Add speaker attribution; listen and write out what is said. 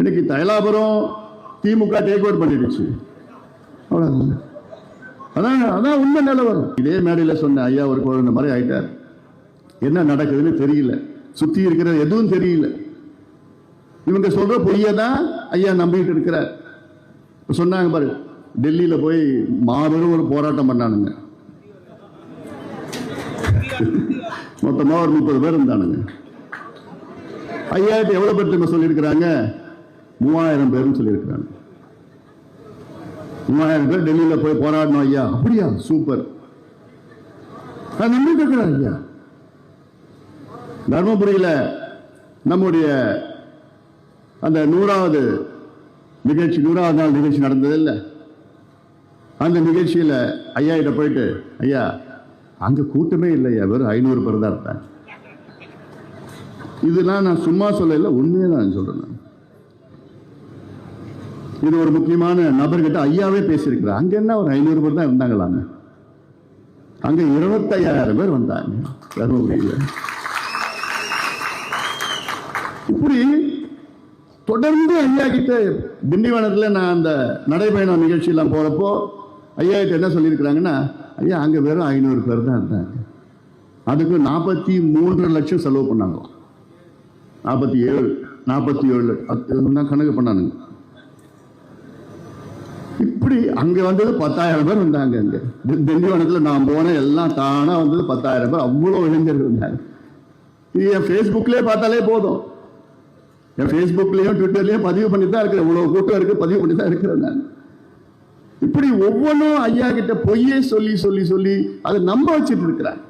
Speaker 1: இன்னைக்கு தைலாபுரம் திமுக take over பண்ணிடுச்சு. அவ்வளவுதான். அதான் உண்மை நிலவரம். இதே மேடையில் சொன்ன ஐயா ஒரு குழந்தை மாதிரி ஆயிட்டார். என்ன நடக்குதுன்னு தெரியல, சுத்தி இருக்கிறது எதுவும் தெரியல. இவங்க சொல்ற பொய்யை தான் ஐயா நம்பிட்டு இருக்கிறார். சொன்னாங்க பாரு, டெல்லியில போய் மாபெரும் ஒரு போராட்டம் பண்ணானுங்க. மொத்தமா ஒரு 30 பேர் இருந்தானுங்க. ஐயாயிரத்து எவ்வளவு பேர் சொல்லியிருக்கிறாங்க? 3000 பேரும் சொல்லியிருக்கிறாங்க. 3000 பேர் டெல்லியில போய் போராடணும். ஐயா அப்படியா, சூப்பர். நான் நம்பிட்டு இருக்கிறேன் ஐயா. தர்மபுரியில நம்முடைய அந்த 100வது நாள் நிகழ்ச்சி நடந்தது இல்ல, அந்த நிகழ்ச்சியில ஐயா கிட்ட போயிட்டு, ஐயா அங்க கூட்டமே இல்லையா, வெறும் 500 பேர் தான் இருப்பாங்க. இதெல்லாம் நான் சும்மா சொல்லல, உண்மையை தான் சொல்றேன். இது ஒரு முக்கியமான நபர்கிட்ட ஐயாவே பேசியிருக்கிறார். அங்க என்ன ஒரு 500 பேர் தான் இருந்தாங்களாங்க, அங்க 25,000 பேர் வந்தாங்க தர்மபுரியில. இப்படி தொடர்ந்து ஐயா கிட்ட திண்டிவனத்தில் நான் அந்த நடைபயணம் நிகழ்ச்சியெல்லாம் போறப்போ ஐயா கிட்ட என்ன சொல்லியிருக்கிறாங்கன்னா, ஐயா அங்க வெறும் 500 பேர் தான் இருந்தாங்க, அதுக்கு 43 லட்சம் செலவு பண்ணாங்களாம். 47 தான் கணக்கு பண்ணானுங்க. இப்படி அங்க வந்தது 10,000 பேர் வந்தாங்க. அங்க திண்டிவனத்தில் நான் போன எல்லாம் தானா வந்தது 10,000 பேர். அவ்வளவு இளைஞர்கள் இருந்தாங்க. இது என் ஃபேஸ்புக்லேயே பார்த்தாலே போதும். என் ஃபேஸ்புக்லயும் ட்விட்டர்லயும் பதிவு பண்ணி தான் இருக்கிறேன். இவ்வளவு கூட்டம் இருக்கு, பதிவு பண்ணி தான் இருக்கிறேன் நான். இப்படி ஒவ்வொன்றும் ஐயா கிட்ட பொய்யே சொல்லி சொல்லி சொல்லி அதை நம்ப வச்சுட்டு இருக்கிறேன்.